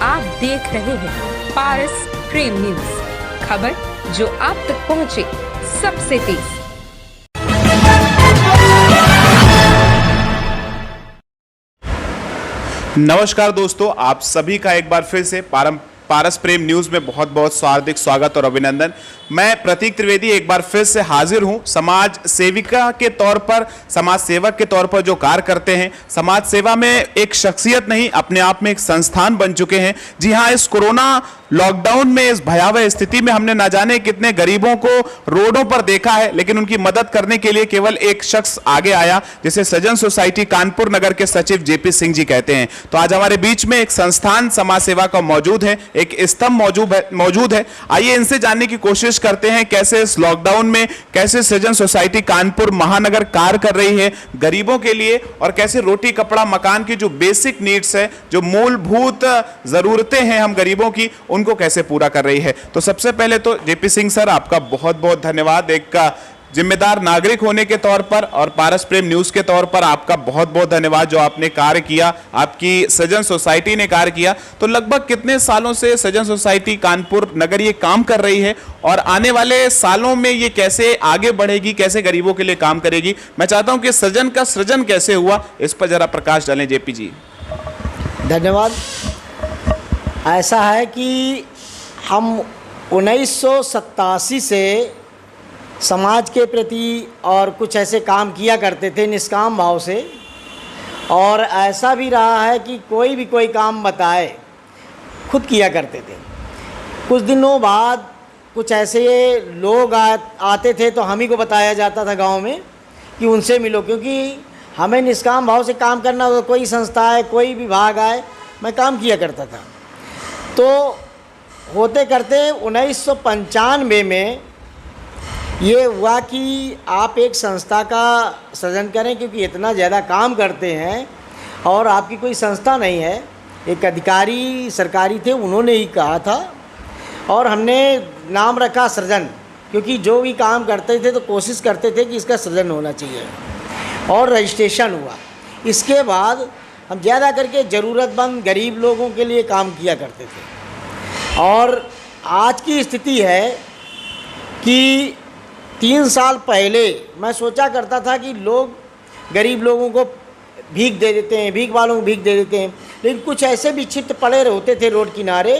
आप देख रहे हैं पारस प्रेम न्यूज, खबर जो आप तक पहुंचे सबसे तेज। नमस्कार दोस्तों, आप सभी का एक बार फिर से पारस प्रेम न्यूज में बहुत बहुत हार्दिक स्वागत और अभिनंदन। मैं प्रतीक त्रिवेदी एक बार फिर से हाजिर हूं समाज सेविका के तौर पर, समाज सेवक के तौर पर जो कार्य करते हैं। समाज सेवा में एक शख्सियत नहीं, अपने आप में एक संस्थान बन चुके हैं। जी हां, इस कोरोना लॉकडाउन में, इस भयावह स्थिति में हमने न जाने कितने गरीबों को रोडों पर देखा है, लेकिन उनकी मदद करने के लिए केवल एक शख्स आगे आया, जिसे सृजन सोसाइटी कानपुर नगर के सचिव जेपी सिंह जी कहते हैं। तो आज हमारे बीच में एक संस्थान समाज सेवा का मौजूद है, एक स्तंभ मौजूद है। आइए इनसे जानने की कोशिश करते हैं कैसे इस लॉकडाउन में, कैसे सृजन सोसाइटी कानपुर महानगर कार्य कर रही है गरीबों के लिए, और कैसे रोटी कपड़ा मकान की जो बेसिक नीड्स है, जो मूलभूत जरूरतें हैं हम गरीबों की, उनको कैसे पूरा कर रही है। तो सबसे पहले तो जेपी सिंह सर, आपका बहुत बहुत धन्यवाद। एक जिम्मेदार नागरिक होने के तौर पर और पारस प्रेम न्यूज के तौर पर आपका बहुत बहुत धन्यवाद, जो आपने कार्य किया, आपकी सृजन सोसाइटी ने कार्य किया। तो लगभग कितने सालों से सृजन सोसाइटी कानपुर नगर ये काम कर रही है, और आने वाले सालों में ये कैसे आगे बढ़ेगी, कैसे गरीबों के लिए काम करेगी? मैं चाहता हूं कि सृजन का सृजन कैसे हुआ, इस पर जरा प्रकाश डालें जेपी जी। धन्यवाद। ऐसा है कि हम 1987 से समाज के प्रति और कुछ ऐसे काम किया करते थे निष्काम भाव से, और ऐसा भी रहा है कि कोई भी कोई काम बताए खुद किया करते थे। कुछ दिनों बाद कुछ ऐसे लोग आते थे तो हम ही को बताया जाता था गांव में कि उनसे मिलो, क्योंकि हमें निष्काम भाव से काम करना हो, कोई संस्था है, कोई विभाग आए, मैं काम किया करता था। तो होते करते 1995 में ये हुआ कि आप एक संस्था का सृजन करें, क्योंकि इतना ज़्यादा काम करते हैं और आपकी कोई संस्था नहीं है। एक अधिकारी सरकारी थे, उन्होंने ही कहा था, और हमने नाम रखा सृजन, क्योंकि जो भी काम करते थे तो कोशिश करते थे कि इसका सृजन होना चाहिए, और रजिस्ट्रेशन हुआ। इसके बाद हम ज़्यादा करके ज़रूरतमंद गरीब लोगों के लिए काम किया करते थे। और आज की स्थिति है कि 3 साल पहले मैं सोचा करता था कि लोग गरीब लोगों को भीख दे देते हैं, भीख वालों को भीख दे देते हैं, लेकिन कुछ ऐसे भी छिट पड़े होते थे रोड किनारे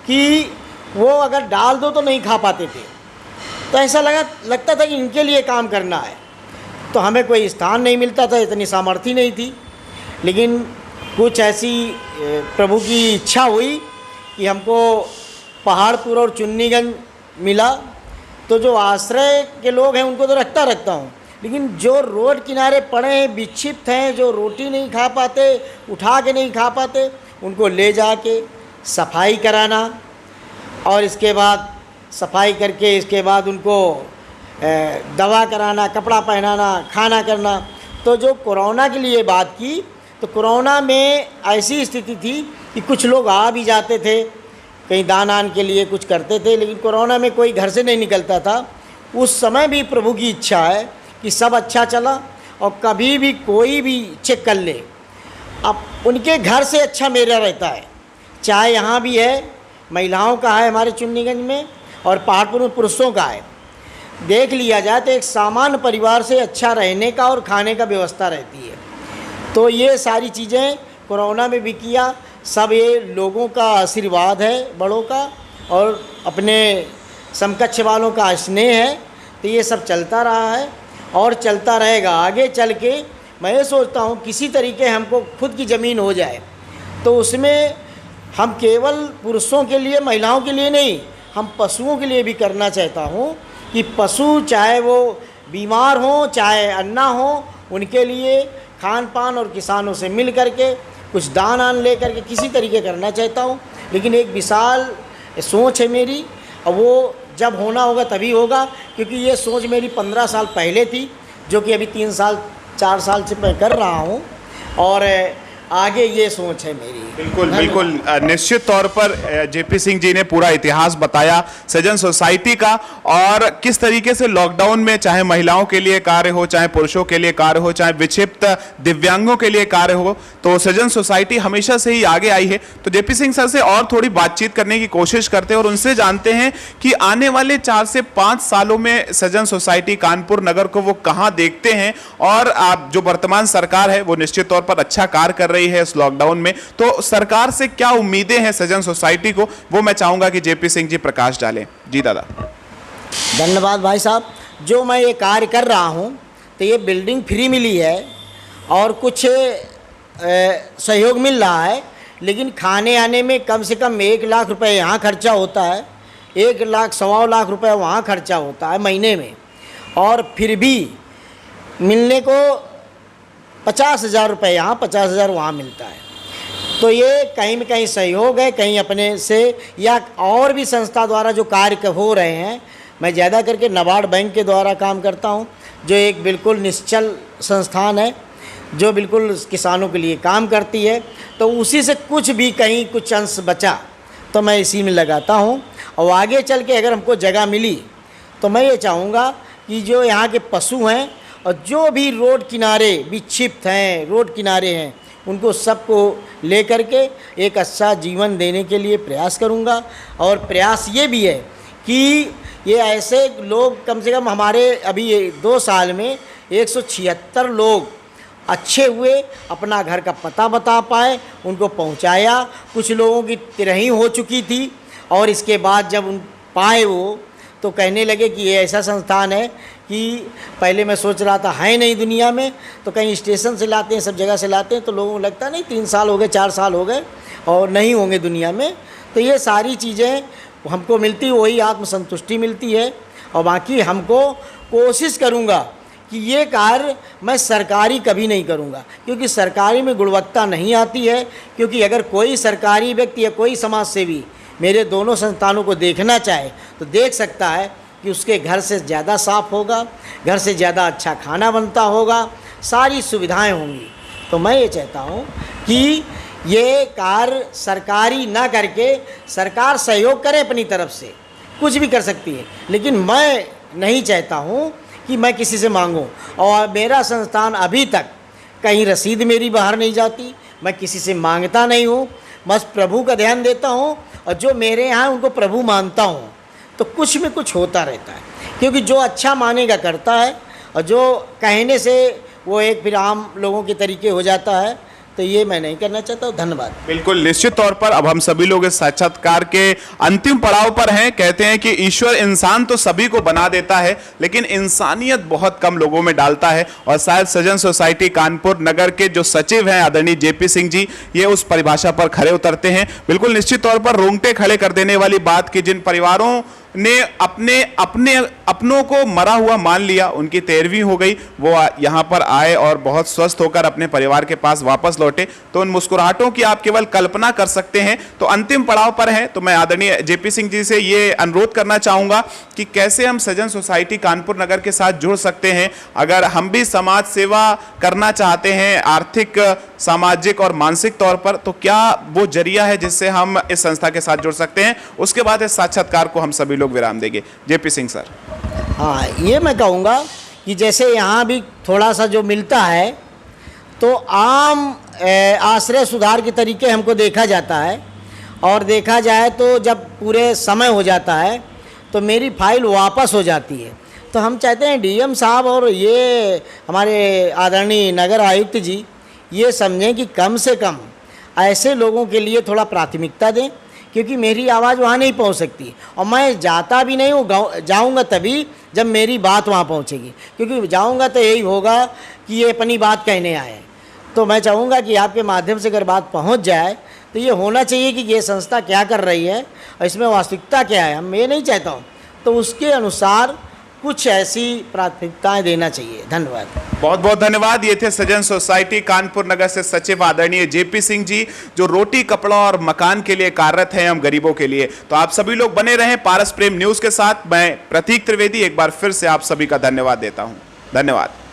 कि वो अगर डाल दो तो नहीं खा पाते थे। तो ऐसा लगता था कि इनके लिए काम करना है, तो हमें कोई स्थान नहीं मिलता था, इतनी सामर्थ्य नहीं थी। लेकिन कुछ ऐसी प्रभु की इच्छा हुई कि हमको पहाड़पुर और चुन्नीगंज मिला। तो जो आश्रय के लोग हैं उनको तो रखता हूँ, लेकिन जो रोड किनारे पड़े हैं, विक्षिप्त हैं, जो रोटी नहीं खा पाते, उठा के नहीं खा पाते, उनको ले जाके सफाई कराना, और इसके बाद सफाई करके इसके बाद उनको दवा कराना, कपड़ा पहनाना, खाना करना। तो जो कोरोना के लिए बात की, तो कोरोना में ऐसी स्थिति थी कि कुछ लोग आ भी जाते थे, कहीं दान आन के लिए कुछ करते थे, लेकिन कोरोना में कोई घर से नहीं निकलता था। उस समय भी प्रभु की इच्छा है कि सब अच्छा चला, और कभी भी कोई भी चेक कर ले, अब उनके घर से अच्छा मेरा रहता है। चाहे यहाँ भी है, महिलाओं का है हमारे चुन्नीगंज में, और पहाड़पुर में पुरुषों का है। देख लिया जाए तो एक सामान्य परिवार से अच्छा रहने का और खाने का व्यवस्था रहती है। तो ये सारी चीज़ें कोरोना में भी किया। सब ये लोगों का आशीर्वाद है, बड़ों का, और अपने समकक्ष वालों का स्नेह है। तो ये सब चलता रहा है और चलता रहेगा। आगे चल के मैं ये सोचता हूँ किसी तरीके हमको खुद की ज़मीन हो जाए, तो उसमें हम केवल पुरुषों के लिए, महिलाओं के लिए नहीं, हम पशुओं के लिए भी करना चाहता हूँ कि पशु चाहे वो बीमार हों, चाहे अन्ना हो, उनके लिए खान पान और किसानों से मिल करके कुछ दान आन ले करके किसी तरीके करना चाहता हूँ। लेकिन एक विशाल सोच है मेरी, और वो जब होना होगा तभी होगा, क्योंकि ये सोच मेरी 15 साल पहले थी, जो कि अभी 3 साल 4 साल से मैं कर रहा हूँ। और आगे ये सोच है मेरी। बिल्कुल बिल्कुल, निश्चित तौर पर जेपी सिंह जी ने पूरा इतिहास बताया सृजन सोसाइटी का, और किस तरीके से लॉकडाउन में चाहे महिलाओं के लिए कार्य हो, चाहे पुरुषों के लिए कार्य हो, चाहे विक्षिप्त दिव्यांगों के लिए कार्य हो, तो सृजन सोसाइटी हमेशा से ही आगे आई है। तो जेपी सिंह सर से और थोड़ी बातचीत करने की कोशिश करते हैं और उनसे जानते हैं कि आने वाले 4 से 5 सालों में सृजन सोसाइटी कानपुर नगर को वो कहां देखते हैं, और आप जो वर्तमान सरकार है वो निश्चित तौर पर अच्छा कार्य कर रही है इस लॉकडाउन में, तो सरकार से क्या उम्मीदें हैं सृजन सोसाइटी को, वो मैं चाहूंगा कि जेपी सिंह जी प्रकाश डालें। जी दादा। धन्यवाद भाई साहब। जो मैं ये कार्य कर रहा हूँ तो ये बिल्डिंग फ्री मिली है और कुछ सहयोग मिल रहा है, लेकिन खाने आने में कम से कम 1 लाख रुपए यहाँ खर्चा होता है, 1 लाख 1.25 लाख रुपए वहाँ खर्चा होता है महीने में, और फिर भी मिलने को 50,000 रुपये यहाँ, 50,000 वहाँ मिलता है। तो ये कहीं में कहीं सहयोग है, कहीं अपने से या और भी संस्था द्वारा जो कार्य हो रहे हैं। मैं ज़्यादा करके नाबार्ड बैंक के द्वारा काम करता हूँ, जो एक बिल्कुल निश्चल संस्थान है, जो बिल्कुल किसानों के लिए काम करती है। तो उसी से कुछ भी कहीं कुछ अंश बचा तो मैं इसी में लगाता हूँ, और आगे चल के अगर हमको जगह मिली तो मैं ये चाहूँगा कि जो यहाँ के पशु हैं और जो भी रोड किनारे विक्षिप्त हैं, रोड किनारे हैं, उनको सबको ले कर के एक अच्छा जीवन देने के लिए प्रयास करूँगा। और प्रयास ये भी है कि ये ऐसे लोग कम से कम हमारे अभी 2 साल में 176 लोग अच्छे हुए, अपना घर का पता बता पाए, उनको पहुंचाया। कुछ लोगों की तिरही हो चुकी थी और इसके बाद जब उन पाए वो तो कहने लगे कि ये ऐसा संस्थान है कि पहले मैं सोच रहा था है नहीं दुनिया में, तो कहीं स्टेशन से लाते हैं, सब जगह से लाते हैं, तो लोगों को लगता नहीं 3 साल हो गए, 4 साल हो गए और नहीं होंगे दुनिया में। तो ये सारी चीज़ें हमको मिलती, वही आत्मसंतुष्टि मिलती है। और बाकी हमको कोशिश करूँगा कि ये कार्य मैं सरकारी कभी नहीं करूँगा, क्योंकि सरकारी में गुणवत्ता नहीं आती है। क्योंकि अगर कोई सरकारी व्यक्ति या कोई समाज सेवी मेरे दोनों संस्थानों को देखना चाहे तो देख सकता है कि उसके घर से ज़्यादा साफ़ होगा, घर से ज़्यादा अच्छा खाना बनता होगा, सारी सुविधाएं होंगी। तो मैं ये चाहता हूँ कि ये कार्य सरकारी ना करके सरकार सहयोग करे अपनी तरफ से, कुछ भी कर सकती है, लेकिन मैं नहीं चाहता हूँ कि मैं किसी से मांगूँ। और मेरा संस्थान अभी तक कहीं रसीद मेरी बाहर नहीं जाती, मैं किसी से मांगता नहीं हूँ, बस प्रभु का ध्यान देता हूँ, और जो मेरे यहाँ उनको प्रभु मानता हूँ, तो कुछ में कुछ होता रहता है। क्योंकि जो अच्छा मानेगा करता है, और जो कहने से वो एक फिर आम लोगों के तरीके हो जाता है, तो ये मैं नहीं करना चाहता हूँ। धन्यवाद। बिल्कुल, निश्चित तौर पर अब हम सभी लोग इस साक्षात्कार के अंतिम पड़ाव पर हैं। कहते हैं कि ईश्वर इंसान तो सभी को बना देता है, लेकिन इंसानियत बहुत कम लोगों में डालता है, और शायद सृजन सोसाइटी कानपुर नगर के जो सचिव हैं आदरणीय जेपी सिंह जी, ये उस परिभाषा पर खरे उतरते हैं। बिल्कुल निश्चित तौर पर रोंगटे खड़े कर देने वाली बात कि जिन परिवारों ने अपनों को मरा हुआ मान लिया, उनकी 13वीं हो गई, वो यहाँ पर आए और बहुत स्वस्थ होकर अपने परिवार के पास वापस लौटे, तो उन मुस्कुराहटों की आप केवल कल्पना कर सकते हैं। तो अंतिम पड़ाव पर हैं, तो मैं आदरणीय जेपी सिंह जी से ये अनुरोध करना चाहूँगा कि कैसे हम सृजन सोसाइटी कानपुर नगर के साथ जुड़ सकते हैं। अगर हम भी समाज सेवा करना चाहते हैं आर्थिक, सामाजिक और मानसिक तौर पर, तो क्या वो जरिया है जिससे हम इस संस्था के साथ जुड़ सकते हैं? उसके बाद इस साक्षात्कार को हम सभी लोग विराम देंगे। JP Singh sir. हाँ, ये मैं कहूँगा कि जैसे यहाँ भी थोड़ा सा जो मिलता है तो आम आश्रय सुधार के तरीके हमको देखा जाता है, और देखा जाए तो जब पूरे समय हो जाता है तो मेरी फाइल वापस हो जाती है। तो हम चाहते हैं डीएम साहब और ये हमारे आदरणीय नगर आयुक्त जी ये समझें कि कम से कम ऐसे लोगों के लिए थोड़ा प्राथमिकता दें, क्योंकि मेरी आवाज़ वहाँ नहीं पहुँच सकती, और मैं जाता भी नहीं हूँ, जाऊँगा तभी जब मेरी बात वहाँ पहुँचेगी। क्योंकि जाऊँगा तो यही होगा कि ये अपनी बात कहने आए। तो मैं चाहूँगा कि आपके माध्यम से अगर बात पहुँच जाए तो ये होना चाहिए कि ये संस्था क्या कर रही है और इसमें वास्तविकता क्या है, हम ये नहीं चाहता हूँ, तो उसके अनुसार कुछ ऐसी प्राथमिकताएं देना चाहिए। धन्यवाद। बहुत बहुत धन्यवाद। ये थे सृजन सोसाइटी कानपुर नगर से सचिव आदरणीय जेपी सिंह जी, जो रोटी, कपड़ा और मकान के लिए कार्यरत हैं, हम गरीबों के लिए। तो आप सभी लोग बने रहें पारस प्रेम न्यूज के साथ। मैं प्रतीक त्रिवेदी एक बार फिर से आप सभी का धन्यवाद देता हूं। धन्यवाद।